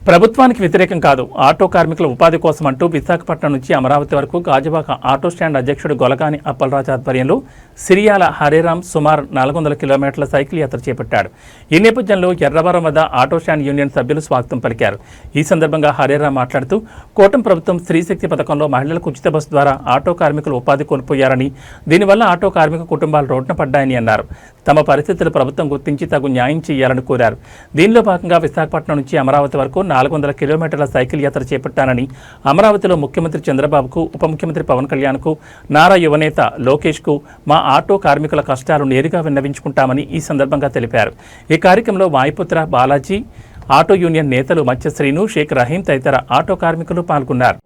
ప్రభుత్వానికి వ్యతిరేకం కాదు, ఆటో కార్మికుల ఉపాధి కోసం అంటూ విశాఖపట్నం నుంచి అమరావతి వరకు గాజువాక ఆటో స్టాండ్ అధ్యక్షుడు గొలగాని అప్పలరాజు ఆధ్వర్యంలో సిరియాల హరేరామ్ సుమారు 400 కిలోమీటర్ల సైకిల్ యాత్ర చేపట్టాడు. ఈ నేపథ్యంలో ఎర్రవరం వద్ద ఆటో స్టాండ్ యూనియన్ సభ్యులు స్వాగతం పలికారు. ఈ సందర్భంగా హరేరామ్ మాట్లాడుతూ కూటమి ప్రభుత్వం స్త్రీశక్తి పథకంలో మహిళలకు ఉచిత బస్సు ద్వారా ఆటో కార్మికులు ఉపాధి కోల్పోయారని, దీనివల్ల ఆటో కార్మిక కుటుంబాలు రోడ్డున పడ్డాయని అన్నారు. తమ పరిస్థితులు ప్రభుత్వం గుర్తించి తగు న్యాయం చేయాలని కోరారు. దీనిలో భాగంగా విశాఖపట్నం నుంచి అమరావతి వరకు 400 కిలోమీటర్ల సైకిల్ యాత్ర చేపట్టానని, అమరావతిలో ముఖ్యమంత్రి చంద్రబాబుకు, ఉప ముఖ్యమంత్రి పవన్ కళ్యాణ్కు, నారా యువనేత లోకేష్కు మా ఆటో కార్మికుల కష్టాలు నేరుగా విన్నవించుకుంటామని ఈ సందర్భంగా తెలిపారు. ఈ కార్యక్రమంలో వాయుపుత్ర బాలాజీ, ఆటో యూనియన్ నేతలు మత్స్యశ్రీను, షేక్ రహీం తదితర ఆటో కార్మికులు పాల్గొన్నారు.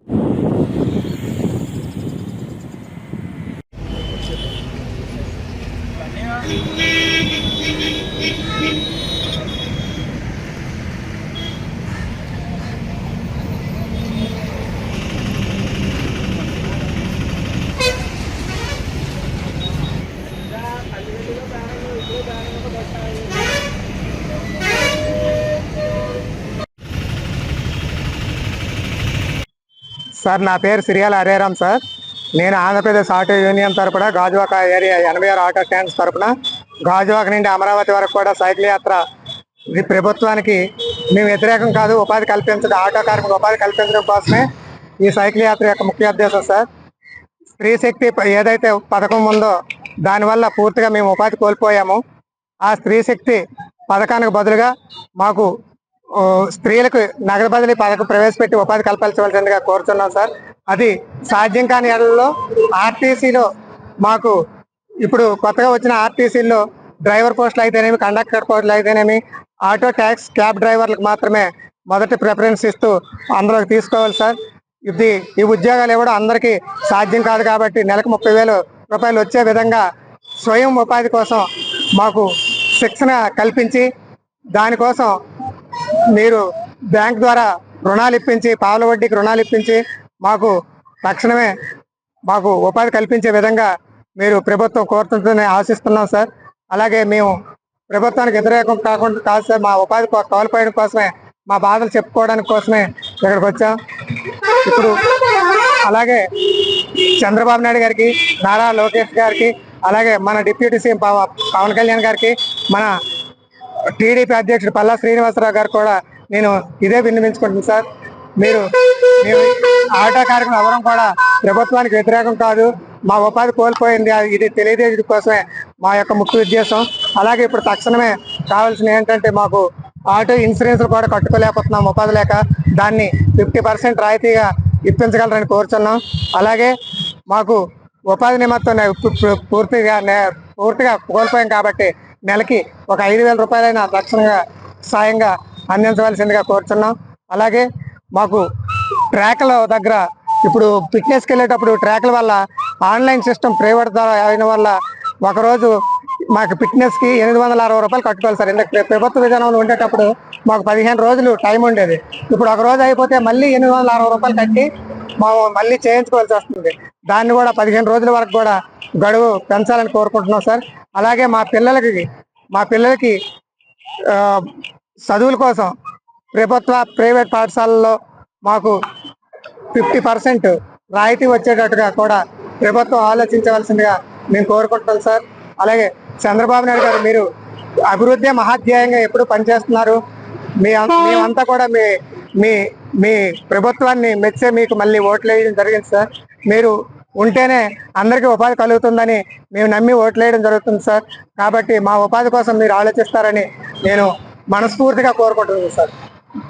సార్, నా పేరు సిరియాల హరేరామ్ సార్. నేను ఆంధ్రప్రదేశ్ ఆటో యూనియన్ తరపున గాజువాక ఏరియా 86 ఆటో స్టాండ్స్ తరపున గాజువాక నుండి అమరావతి వరకు కూడా సైకిల్ యాత్ర. ఇది ప్రభుత్వానికి మేము వ్యతిరేకం కాదు, ఉపాధి కల్పించడం, ఆటో కార్మిక ఉపాధి కల్పించడం కోసమే ఈ సైకిల్ యాత్ర యొక్క ముఖ్య ఉద్దేశం సార్. స్త్రీ శక్తి ఏదైతే పథకం ఉందో దానివల్ల పూర్తిగా మేము ఉపాధి కోల్పోయాము. ఆ స్త్రీ శక్తి పథకానికి బదులుగా మాకు స్త్రీలకు నగదు బదిలీ పథకం ప్రవేశపెట్టి ఉపాధి కల్పించవలసిందిగా కోరుతున్నాం సార్. అది సాధ్యం కాని ఏళ్లలో ఆర్టీసీలో మాకు ఇప్పుడు కొత్తగా వచ్చిన ఆర్టీసీలో డ్రైవర్ పోస్టులు అయితేనేమి, కండక్టర్ పోస్టులు అయితేనేమి, ఆటో ట్యాక్స్ క్యాబ్ డ్రైవర్లకు మాత్రమే మొదటి ప్రిఫరెన్స్ ఇస్తూ అందులోకి తీసుకోవాలి సార్. ఈ ఉద్యోగాలు ఇవ్వడం అందరికీ సాధ్యం కాదు కాబట్టి నెలకు 30,000 రూపాయలు వచ్చే విధంగా స్వయం ఉపాధి కోసం మాకు శిక్షణ కల్పించి, దానికోసం మీరు బ్యాంక్ ద్వారా రుణాలు ఇప్పించి, పావుల వడ్డీకి రుణాలు ఇప్పించి మాకు తక్షణమే మాకు ఉపాధి కల్పించే విధంగా మీరు ప్రభుత్వం కోరుతుందని ఆశిస్తున్నాం సార్. అలాగే మేము ప్రభుత్వానికి వ్యతిరేకం కాకుండా కాదు సార్, మా ఉపాధి కోల్పోయడం కోసమే, మా బాధలు చెప్పుకోవడానికి కోసమే ఇక్కడికి వచ్చాం. ఇప్పుడు అలాగే చంద్రబాబు నాయుడు గారికి, నారా లోకేష్ గారికి, అలాగే మన డిప్యూటీ సీఎం పవన్ కళ్యాణ్ గారికి, మన టీడీపీ అధ్యక్షుడు పల్లా శ్రీనివాసరావు గారు కూడా నేను ఇదే విన్నవించుకుంటున్నాను సార్. మేము ఆటో కార్మికులు ఎవరం కూడా ప్రభుత్వానికి వ్యతిరేకం కాదు, మా ఉపాధి కోల్పోయింది, ఇది తెలియజేయడం కోసమే మా యొక్క ముఖ్య ఉద్దేశం. అలాగే ఇప్పుడు తక్షణమే కావాల్సిన ఏంటంటే మాకు ఆటో ఇన్సూరెన్స్లు కూడా కట్టుకోలేకపోతున్నాం ఉపాధి లేక. దాన్ని 50% రాయితీగా ఇప్పించగలరని కోరుచున్నాం. అలాగే మాకు ఉపాధి నిమిత్తం పూర్తిగా కోల్పోయాం కాబట్టి నెలకి ఒక 5,000 రూపాయలైనా తక్షణంగా సాయంగా అందించవలసిందిగా కోరుచున్నాం. అలాగే మాకు ట్రాక్ల దగ్గర ఇప్పుడు ఫిట్నెస్కి వెళ్ళేటప్పుడు ట్రాక్ల వల్ల ఆన్లైన్ సిస్టమ్ ప్రైవేట్ ద్వారా అయిన వల్ల ఒకరోజు మాకు ఫిట్నెస్కి 860 రూపాయలు కట్టుకోవాలి సార్. ఎందుకంటే ప్రభుత్వ విధానంలో ఉండేటప్పుడు మాకు 15 రోజులు టైం ఉండేది. ఇప్పుడు ఒక రోజు అయిపోతే మళ్ళీ 860 రూపాయలు కట్టి మళ్ళీ చేయించుకోవాల్సి వస్తుంది. దాన్ని కూడా 15 రోజుల వరకు కూడా గడువు పెంచాలని కోరుకుంటున్నాం సార్. అలాగే మా పిల్లలకి చదువుల కోసం ప్రభుత్వ ప్రైవేట్ పాఠశాలల్లో మాకు 50% రాయితీ వచ్చేటట్టుగా కూడా ప్రభుత్వం ఆలోచించవలసిందిగా మేము కోరుకుంటున్నాం సార్. అలాగే చంద్రబాబు నాయుడు గారు, మీరు అభివృద్ధి మహాధ్యేయంగా ఎప్పుడు పనిచేస్తున్నారు. మేమంతా కూడా మీ ప్రభుత్వాన్ని మెచ్చే మీకు మళ్ళీ ఓట్లు వేయడం జరిగింది సార్. మీరు ఉంటేనే అందరికీ ఉపాధి కలుగుతుందని మేము నమ్మి ఓట్లు వేయడం జరుగుతుంది సార్. కాబట్టి మా ఉపాధి కోసం మీరు ఆలోచిస్తారని నేను మనస్ఫూర్తిగా కోరుకుంటున్నాను సార్.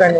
ధన్యవాదాలు.